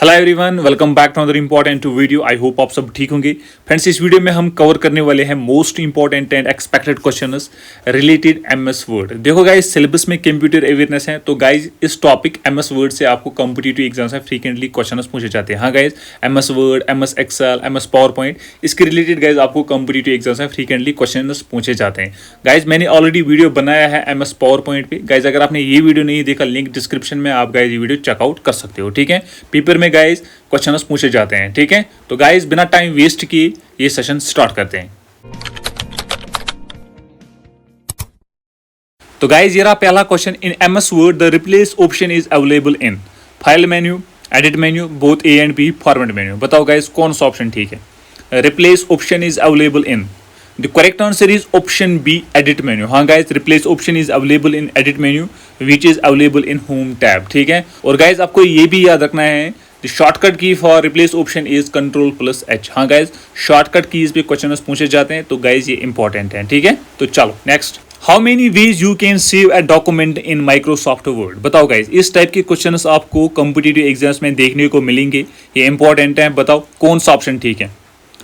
Hello everyone, welcome back to another important video. I hope आप सब ठीक होंगे। फ्रेंड्स, इस वीडियो में हम कवर करने वाले हैं most important and expected questions related MS Word. देखो गाइस, सिलेबस में कंप्यूटर अवेयरनेस है, तो गाइस इस टॉपिक एमएस वर्ड से आपको कॉम्पिटिटिव एग्जाम्स में फ्रीक्वेंटली क्वेश्चंस पूछे जाते हैं। हाँ guys, MS Word, MS Excel, MS PowerPoint, इसके रिलेटेड गाइस आपको कॉम्पिटिटिव एग्जाम्स में फ्रीक्वेंटली क्वेश्चन पूछे जाते हैं। गाइज मैंने ऑलरेडी वीडियो बनाया है एमएस पावर पॉइंट पे। गाइज अगर आपने ये वीडियो नहीं देखा, लिंक डिस्क्रिप्शन में, आप गाइज ये वीडियो चेकआउट कर सकते हो। ठीक है, पेपर में गाइज क्वेश्चन पूछे जाते हैं। ठीक है, तो गाइज बिना टाइम वेस्ट किए ये सेशन स्टार्ट करते हैं। तो गाइज ये रहा पहला question. In MS Word the replace option is available in file menu, edit menu, both A and B, format menu. बताओ गाइज कौन सा ऑप्शन ठीक है। Replace option is available in, the correct answer is option B, edit menu. हाँ guys, replace option is available in edit menu which is available in home tab. ठीक है, और guys आपको ये भी याद रखना है, the shortcut key for replace option is Ctrl+H। हाँ गाइज, शॉर्टकट कीज पे क्वेश्चन पूछे जाते हैं, तो गाइज ये इंपॉर्टेंट है। ठीक है, तो चलो next. How many ways you can save a document in Microsoft Word. बताओ गाइज, इस टाइप के क्वेश्चन आपको कॉम्पिटिटिव एग्जाम्स में देखने को मिलेंगे, ये इंपॉर्टेंट है। बताओ कौन सा ऑप्शन ठीक है।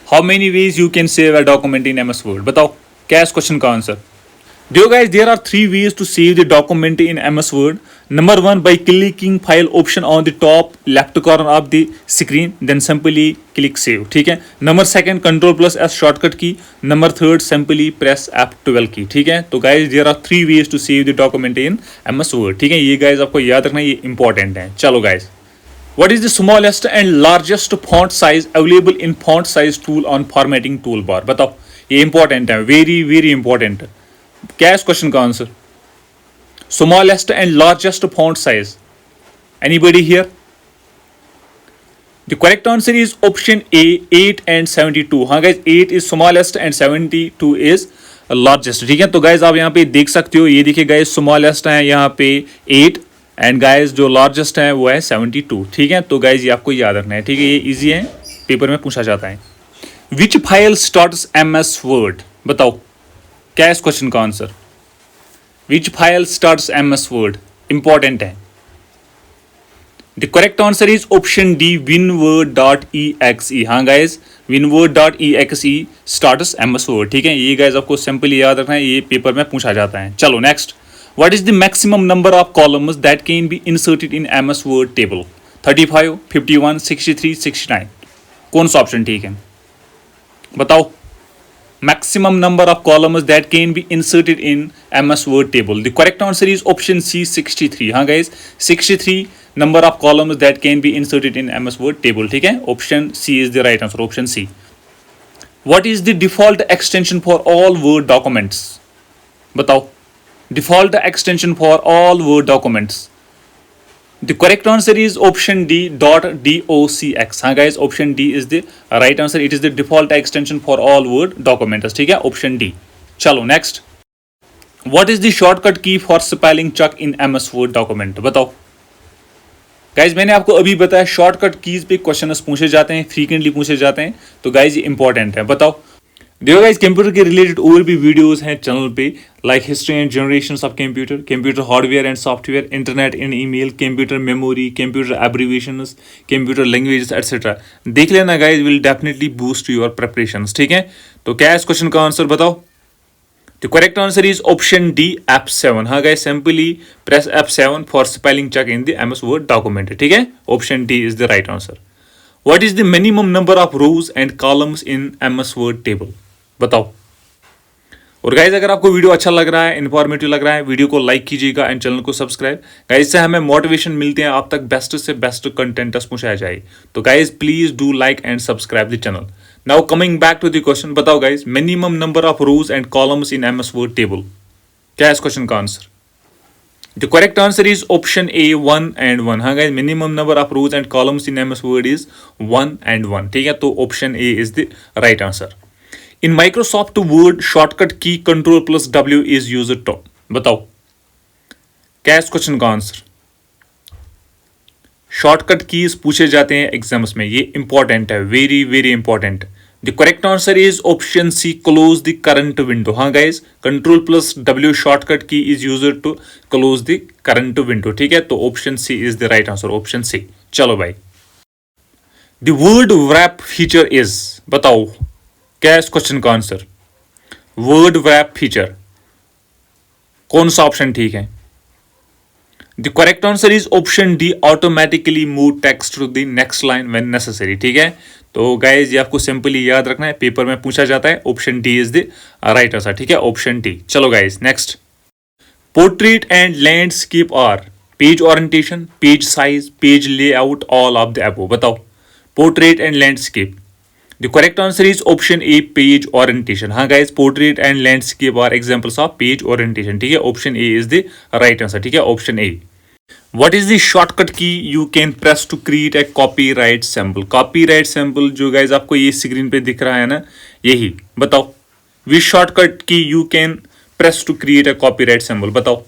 How many ways you can save a document in MS Word. बताओ क्या इस क्वेश्चन का answer. Dear guys, there are 3 ways to save the document in MS Word. Number 1, by clicking file option on the top left corner of the screen, then simply click save. ठीक है। Number 2, Ctrl+S shortcut key. Number 3, simply press F12 key. ठीक है, तो guys there are 3 ways to save the document in MS Word. ठीक है, ये guys आपको याद रखना, ये important है। चलो guys, what is the smallest and largest font size available in font size tool on formatting toolbar? बताओ, ये important है, very very important। क्या है इस क्वेश्चन का answer. Smallest and largest font size, anybody here. The correct answer is option A, 8 and 72। हाँ guys, 8 is smallest and 72 is largest. ठीक है, तो गाइज आप यहाँ पे देख सकते हो, ये देखिए गाइज, स्मॉलेस्ट है यहाँ पे 8 एंड गाइज जो लार्जेस्ट है वो है 72। ठीक है, तो गाइज ये आपको याद रखना है। ठीक है, ये इजी है, पेपर में पूछा जाता है। Which file starts MS Word. बताओ क्या है इस क्वेश्चन का answer. Which file starts MS Word, important है। The correct answer is option D, winword.exe। हाँ guys, winword.exe starts MS word. ठीक है, ये गाइज आपको सिंपली याद रखना है, ये पेपर में पूछा जाता है। चलो next. What is the maximum number of columns that can be inserted in MS Word table. 35, 51, 63, 69। कौन सा ऑप्शन ठीक है। बताओ, maximum number of columns that can be inserted in MS Word table. The correct answer is option C, 63। हाँ guys, 63 number of columns that can be inserted in MS Word table। ठीक है, option C is the right answer, option C। What is the default extension for all Word documents? बताओ, default extension for all Word documents। The correct answer is option D, .docx। हाँ guys, option D is the right answer. It is the default extension for all Word documents। ठीक है, option D। चलो next। What is the shortcut key for spelling check in MS Word document? बताओ guys, मैंने आपको अभी बताया shortcut keys पे question पूछे जाते हैं, फ्रीक्वेंटली पूछे जाते हैं, तो गाइज ये इंपॉर्टेंट है। बताओ। देखो गाइज, कंप्यूटर के रिलेटेड और भी वीडियोस हैं चैनल पे, like history and generations of computer, computer hardware and software, internet and email, computer memory, computer abbreviations, computer languages etcetera. देख लेना guys, will definitely boost your preparations. ठीक है, तो क्या है इस क्वेश्चन का आंसर। बताओ। The correct answer is option D, F7। हाँ guys, simply press F7 for spelling check in the MS Word document. ठीक है, option D is the right answer. What is the minimum number of rows and columns in MS Word table. बताओ। और guys अगर आपको video अच्छा लग रहा है, इन्फॉर्मेटिव लग रहा है, वीडियो को लाइक कीजिएगा एंड चैनल को सब्सक्राइब। गाइज से हमें मोटिवेशन मिलते हैं, आप तक बेस्ट से बेस्ट कंटेंट पहुंचाया जाए। तो guys please do like and subscribe the channel. Now coming back to the question. बताओ guys, minimum number of rows and columns in MS Word table. क्या है इस क्वेश्चन का answer. The correct answer is option A, 1 and 1। हाँ guys, minimum number of rows and columns in MS Word is 1 and 1। ठीक है, तो option A is the right answer. In Microsoft word shortcut की Ctrl+W is used to. बताओ क्या इस question का answer. Shortcut keys पूछे जाते हैं एग्जाम्स में, ये इंपॉर्टेंट है, very very important. The correct answer is option C, close the current window. हाँ guys, Ctrl+W shortcut key is used to close the current window. ठीक है, तो option C is the right answer, option C. चलो भाई। The word wrap feature is, बताओ क्या है इस क्वेश्चन का आंसर। वर्ड wrap फीचर, कौन सा ऑप्शन ठीक है। The correct answer is option D, automatically move text to the next line when necessary. ठीक है, तो गाइज ये आपको सिंपली याद रखना है, पेपर में पूछा जाता है। Option D is the right answer. ठीक है, ऑप्शन डी। चलो guys next. Portrait and landscape are page orientation, page size, page layout, all of the above. बताओ portrait and landscape. The correct answer is option A, page orientation. हाँ guys, portrait and landscape are examples of page orientation. ठीक है, option A is the right answer. ठीक है, option A. What is the shortcut key you can press to create a copyright symbol? Copyright symbol जो guys आपको ये screen पे दिख रहा है ना, यही बताओ। Which shortcut key you can press to create a copyright symbol? बताओ।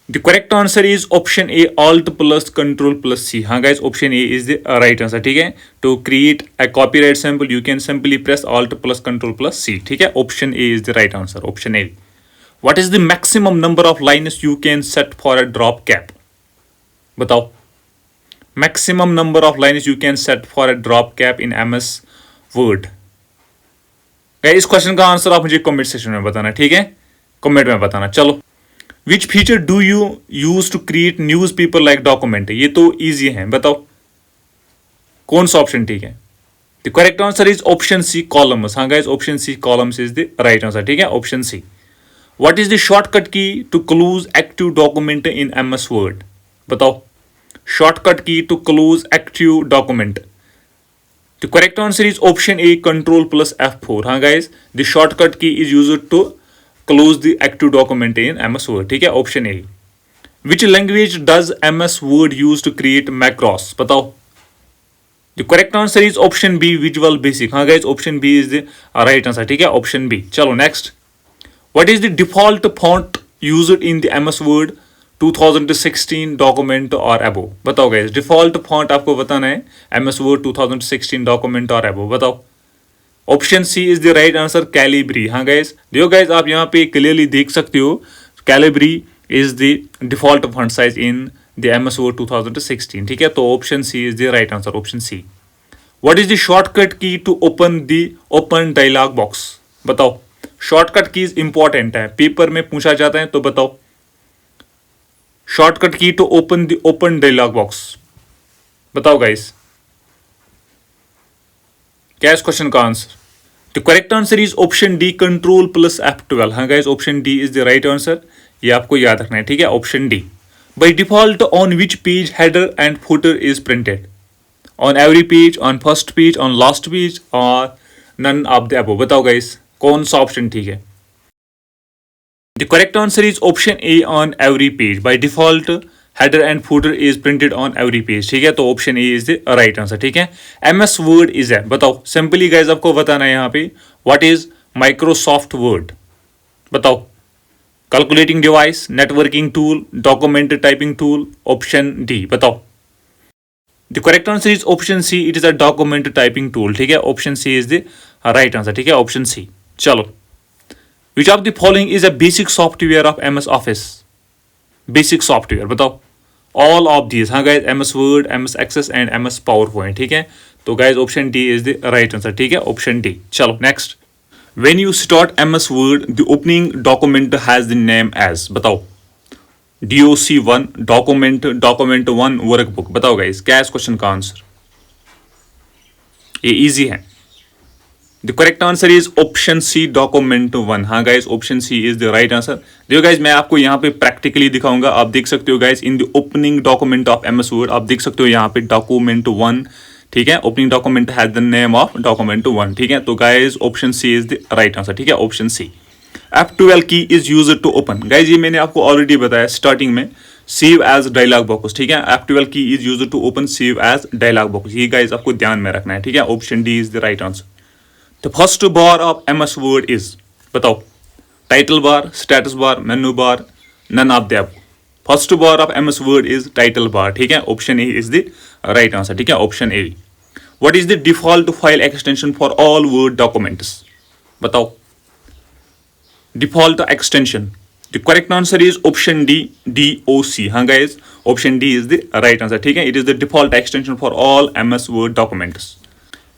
The correct answer is option A, Alt plus Control plus C. हाँ guys, option A is the right answer। ठीक है, to create a copyright symbol you can simply press Alt plus Control plus C। ठीक है, option A is the right answer, option A। What is the maximum number of lines you can set for a drop cap? बताओ। Maximum number of lines you can set for a drop cap in MS Word। इस question का answer आप मुझे comment section में बताना। ठीक है, comment में बताना। चलो। Which feature do you use to create newspaper like document? ये तो easy है, बताओ कौन सा ऑप्शन ठीक है। The correct answer is option C, columns। हाँ guys, option C, columns is the right answer। ठीक है, option C। What is the shortcut key to close active document in MS Word? बताओ। Shortcut key to close active document। The correct answer is option A, Control plus F4। हाँ guys, the shortcut key is used to close the active document in MS Word। ठीक है, option A। Which language does MS Word use to create macros? बताओ। The correct answer is option B, Visual Basic। हाँ guys, option B is the right answer। ठीक है, option B। चलो next। What is the default font used in the MS Word 2016 document or above? बताओ guys, default font आपको बताना है MS Word 2016 document or above। बताओ। Option C is the right answer, Calibri। हाँ guys, देखो guys, आप यहाँ पे clearly देख सकते हो, Calibri is the default font size in the MS Word 2016। ठीक है, तो option C is the right answer, option C। What is the shortcut key to open the open dialog box? बताओ। शॉर्टकट कीज इंपॉर्टेंट है, paper में पूछा जाता है, तो बताओ। Shortcut key to open the open dialog box. बताओ guys, क्या इस क्वेश्चन का answer. The correct answer is option D, control plus F12। हाँ guys, option D is the right answer, ये आपको याद रखना है। ठीक है, option D. By default on which page header and footer is printed? On every page, on first page, on last page, और none of the above. बताओ guys, कौन सा ऑप्शन ठीक है। The correct answer is option A, on every page. By default header and footer is printed on every page. ठीक है, तो option A is the right answer. ठीक है, MS वर्ड इज है। बताओ सिंपली गाइज, आपको बताना है यहाँ पे व्हाट इज माइक्रोसॉफ्ट वर्ड। बताओ। Calculating device, networking tool, document typing tool, option D. बताओ। The correct answer is option C, it is a document typing tool. ठीक है, option C is the right answer. ठीक है, option C. चलो। Which of the following is a basic software of MS Office? Basic software बताओ। All of these. हाँ guys, MS Word, MS Access and MS power point. ठीक है, तो guys option D is the right answer. ठीक है, option D. चलो next. When you start MS word the opening document has the name as. बताओ। DOC1 document, document 1 workbook. बताओ guys, क्या है इस क्वेश्चन का आंसर। ये इजी है। The correct answer is option C, document 1। हाँ guys, option C is the right answer. देखो गाइज, मैं आपको यहाँ पे प्रैक्टिकली दिखाऊंगा। आप देख सकते हो guys, in the opening document of MS word आप देख सकते हो यहाँ पे डॉक्यूमेंट 1। ठीक है, opening document has the name of document 1। ठीक है, तो guys option C is the right answer. ठीक है, option C. F12 key is used to open. Guys ये मैंने आपको ऑलरेडी बताया स्टार्टिंग में, सेव एज डायलॉग बॉक्स। ठीक है, F12 key is used to open save as dialog box. ये गाइज आपको ध्यान में रखना है। ठीक है, option D is the right answer. The first bar of MS Word is. बताओ। Title bar, status bar, menu bar, none of the above. First bar of MS Word is title bar. ठीक है, option A is the right answer. ठीक है, option A. What is the default file extension for all Word documents? बताओ। Default extension the correct answer is option D, DOC। हाँ guys, option D is the right answer, ठीक है। It is the default extension for all MS Word documents.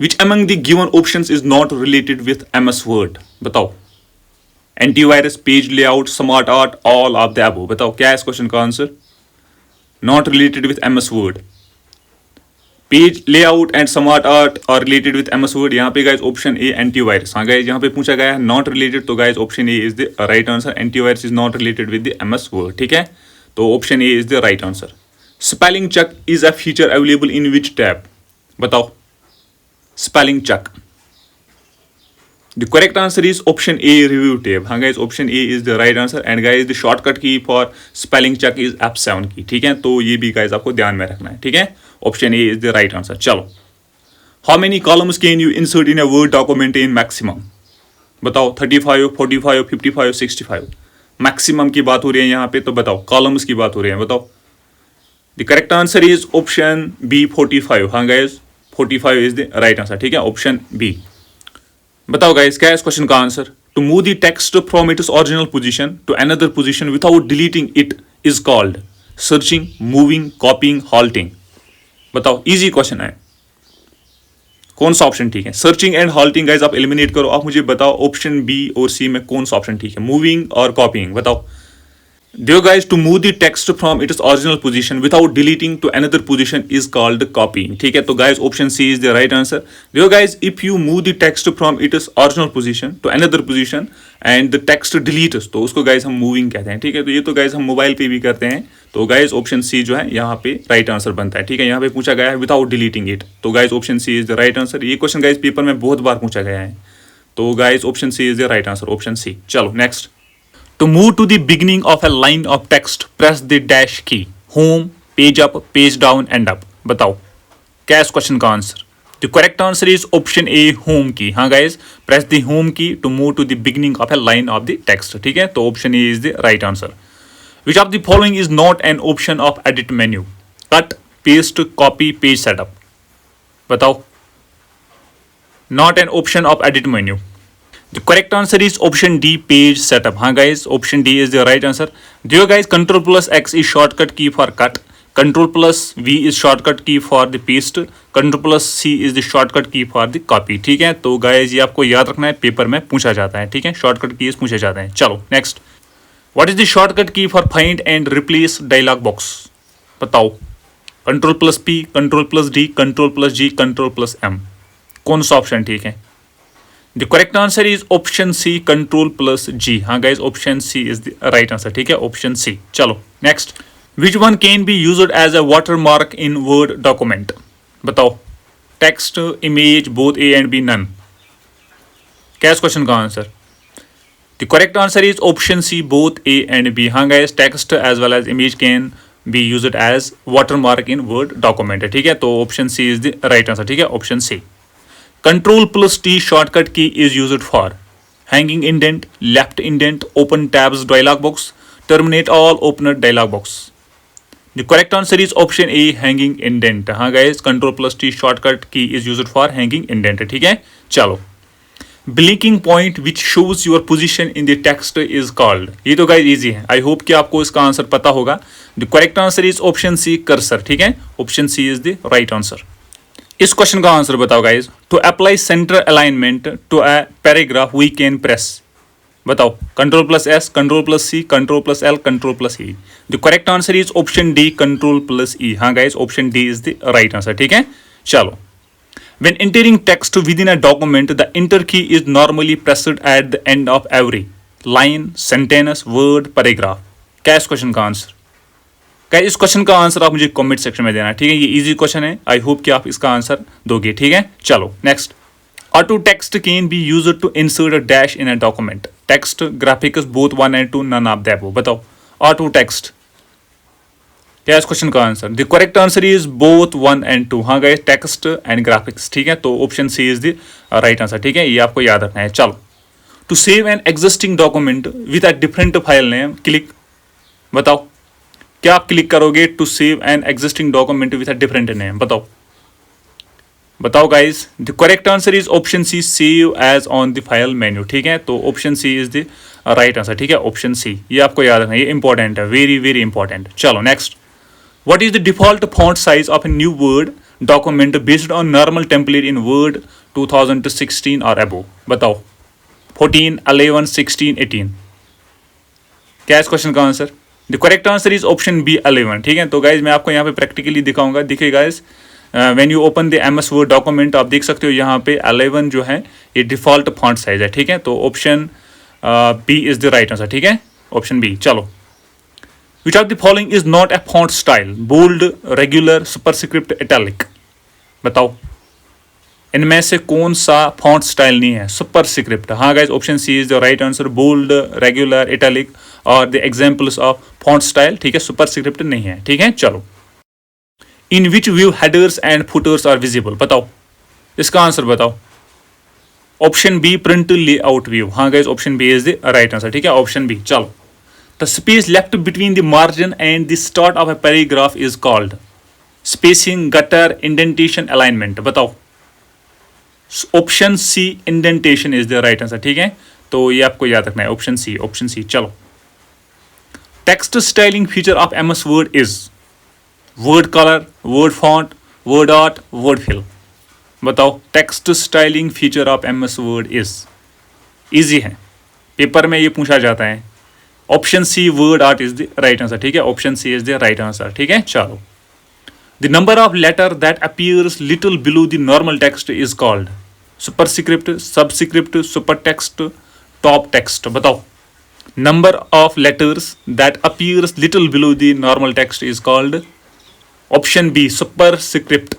Which among the given options is not related with MS Word? बताओ। Antivirus, page layout, smart art, all of the above. बताओ क्या है इस question का answer? Not related with MS Word. Page layout and smart art are related with MS Word. यहाँ पे guys option A antivirus. हाँ guys, यहाँ पे पूछा गया है नॉट रिलेटेड, तो guys option A is the right answer. Antivirus is not related with the MS Word, ठीक है। तो option A is the right answer. Spelling check is a feature available in which tab? बताओ। Spelling check, the correct answer is option A, review tab. हाँ guys, option A is the right answer. And guys the shortcut key for spelling check is F7 key, ठीक है। तो ये भी guys आपको ध्यान में रखना है, ठीक है। Option A is the right answer. चलो, how many columns can you insert in a word document in maximum? बताओ। 35, 45, 55, 65। मैक्सिमम की बात हो रही है यहाँ पे, तो बताओ कॉलम्स की बात हो रही है, बताओ। The correct answer is option B, 45। हाँ guys, 45 is the right answer, ठीक है। Option B. बताओ गाइस क्या है इस क्वेश्चन का answer? To move the text from its original position to another position without deleting it is called searching, moving, copying, halting. बताओ, easy question है, कौन सा ऑप्शन ठीक है? सर्चिंग एंड हॉल्टिंग गाइस आप एलिमिनेट करो, आप मुझे बताओ ऑप्शन बी और सी में कौन सा ऑप्शन ठीक है, मूविंग और कॉपिंग। बताओ। देखो guys, to move the text from its original position without deleting to another position is called copying, ठीक है। तो guys option C is the right answer. देखो guys, if you move the text from its original position to another position and the text deletes, तो उसको guys हम moving कहते हैं, ठीक है। तो ये तो गाइस हम मोबाइल पे भी करते हैं, तो गाइस ऑप्शन सी जो है यहाँ पे राइट आंसर बनता है, ठीक है। यहाँ पे पूछा गया है विदाउट डिलीटिंग इट, तो guys option C is the right answer. ये क्वेश्चन गाइस पेपर में बहुत बार पूछा गया है, तो guys option C is the right answer, option C. चलो next. To move to the beginning of a line of text, press the dash key. Home, page up, page down, and up. बताओ क्या इस question का answer? The correct answer is option A, home key. हाँ guys, press the home key to move to the beginning of a line of the text. ठीक है, तो option A is the right answer. Which of the following is not an option of edit menu? Cut, paste, copy, page setup. बताओ। Not an option of edit menu. The correct answer is option D, page setup. हाँ guys, option D is the right answer. देखो guys, Ctrl plus X is shortcut key for cut. Ctrl plus V is shortcut key for the paste. Ctrl plus C is the shortcut key for the copy. ठीक है, तो guys ये आपको याद रखना है, paper में पूछा जाता है, ठीक है। शॉर्टकट कीज पूछे जाते हैं। चलो next. What is the shortcut key for find and replace dialog box? बताओ। Ctrl plus P, Ctrl plus D, Ctrl plus G, Ctrl plus M। कौन सा ऑप्शन ठीक है? The correct answer is option C, Ctrl plus G. हाँ guys, option C is the right answer, ठीक है, option C। चलो next. Which one can be used as a watermark in Word document? बताओ। Text, image, both A and B, none। क्या इस question का answer? The correct answer is option C, both A and B। हाँ guys, text as well as image can be used as watermark in Word document, ठीक है, तो option C is the right answer, ठीक है, option C। Control plus T shortcut key is used for hanging indent, left indent, open tabs dialog box, terminate all opener dialog box। The correct answer is option A, hanging indent। हाँ guys, Control plus T shortcut key is used for hanging indent, ठीक है। चलो, blinking point which shows your position in the text is called। ये तो guys easy है, I hope कि आपको इसका आंसर पता होगा। The correct answer is option C, cursor, ठीक है, option C is the right answer। इस क्वेश्चन का आंसर बताओ guys. To apply centre alignment to a paragraph we can press. बताओ। Control plus S, control plus C, control plus L, control plus E. The correct answer is option D, control plus E. हाँ guys, option D is the right answer, ठीक है। चलो। When entering text within a document the enter key is normally pressed at the end of every line, sentence, word, paragraph. क्या इस question का answer? क्या इस question का answer आप मुझे कमेंट सेक्शन में देना, ठीक है। ये इजी क्वेश्चन है, आई होप कि आप इसका आंसर दोगे, ठीक है। चलो next. Auto text can be used to insert a dash in a document. Text, graphics, both 1 and 2, none of the above. बताओ। ऑटो टेक्स्ट, क्या इस क्वेश्चन का answer? The correct answer is both 1 and 2। हाँ guys, text and graphics, ठीक है, तो option C is the right answer, ठीक है, ये आपको याद रखना है। चलो। To save an existing document with a different file name, click. बताओ क्या आप क्लिक करोगे to save an existing document with a different name? बताओ। बताओ guys. The correct answer is option C, save as on the file menu, ठीक है, तो option C is the right answer, ठीक है, ऑप्शन सी। ये आपको याद रखना, ये इंपॉर्टेंट है, वेरी वेरी इंपॉर्टेंट। चलो next, what is the default font size of a new word document based on normal template in word 2016 और अबो? बताओ, 14, 11, 16, 18, क्या है इस क्वेश्चन का answer? The correct answer is option B 11, ठीक है। तो गाइज मैं आपको यहाँ पे प्रैक्टिकली दिखाऊंगा। देखिए guys, when you open the MS Word document, आप देख सकते हो यहाँ पे 11 जो है ये डिफॉल्ट फॉन्ट साइज है, ठीक है। तो option B is the right answer, ठीक है, ऑप्शन बी। चलो, which of the following is not a font style? Bold, regular, superscript, italic? बताओ, इनमें से कौन सा फॉन्ट स्टाइल नहीं है? सुपरस्क्रिप्ट। हाँ guys, option C is the right answer. Bold, regular, italic are the examples of font style, ठीक है, सुपरस्क्रिप्ट नहीं है, ठीक है। चलो, in which view headers and footers are visible? बताओ, इसका आंसर बताओ। Option B print layout view. हाँ guys, option B is the right answer, ठीक है, ऑप्शन बी। चलो, the space left between the margin and the start of a paragraph is called? Spacing, gutter, indentation, alignment? बताओ। Option C indentation is the right answer, ठीक है। तो ये आपको याद रखना है, ऑप्शन सी, ऑप्शन सी। चलो, text styling feature of MS Word is? Word colour, word font, word art, word fill? बताओ, text styling feature of MS Word is? Easy है, पेपर में ये पूछा जाता है। Option C word art is the right answer, ठीक है, option C is the right answer, ठीक है। चलो, the number of letter that appears little below the normal text is called? Superscript, subscript, super text, top text? बताओ, number of letters that appears little below the normal text is called? Option B superscript,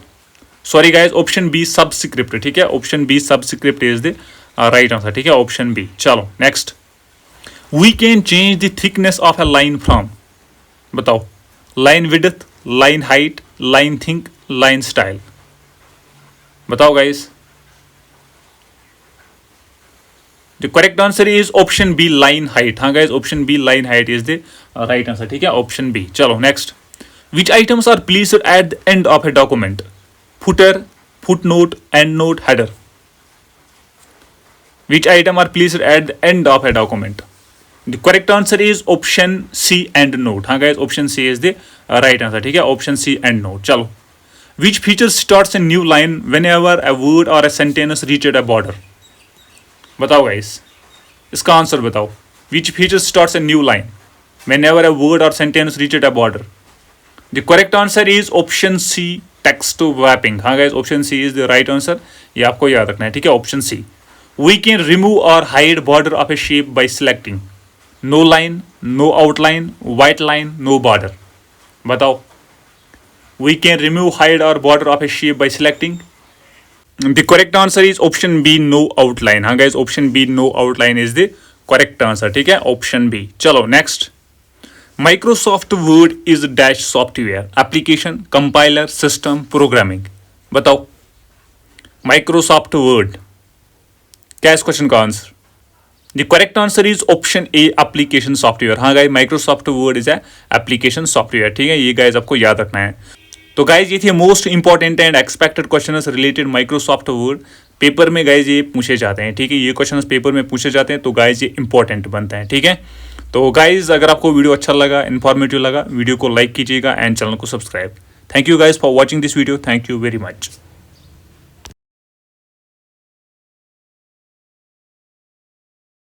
sorry guys, option B subscript, ठीक है, option B subscript is the right answer, ठीक है, option B. चलो next, we can change the thickness of a line from? बताओ, line width, line height, line think, line style? बताओ guys. The correct answer is option B line height. हाँ guys, option B line height is the right answer, ठीक है, option B. चलो next, which items are placed at the end of a document? Footer, footnote, endnote, header? Which item are placed at the end of a document? The correct answer is option C, endnote. हाँ guys, option C is the right answer, ठीक है, option C, endnote. चलो, which feature starts a new line whenever a word or a sentence reaches a border? बताओ guys, इसका answer बताओ। Which feature starts a new line whenever a word or sentence reaches a border? The correct answer is option C, text wrapping. हाँ guys, option C is the right answer. ये आपको याद रखना है, ठीक है, option C. We can remove or hide border of a shape by selecting no line, no outline, white line, no border. बताओ, we can remove, hide or border of a shape by selecting? The correct answer is option B, no outline. हाँ guys, option B, no outline is the correct answer, ठीक है, option B. चलो next, Microsoft Word is dash software, application, compiler, system, programming? बताओ, Microsoft Word क्या है इस question का answer? The correct answer is option A, application software. हाँ guys, Microsoft Word is application software, ठीक है, ये गाइस आपको याद रखना है। तो गाइस, ये थे most important and expected question related Microsoft word. Paper में गाइस ये पूछे जाते हैं, ठीक है, ये क्वेश्चन पेपर में पूछे जाते हैं, तो गाइस ये इंपॉर्टेंट बनता है, ठीक है। तो गाइज, अगर आपको वीडियो अच्छा लगा, इन्फॉर्मेटिव लगा, वीडियो को लाइक कीजिएगा एंड चैनल को subscribe. Thank you guys for watching this video, thank you very much.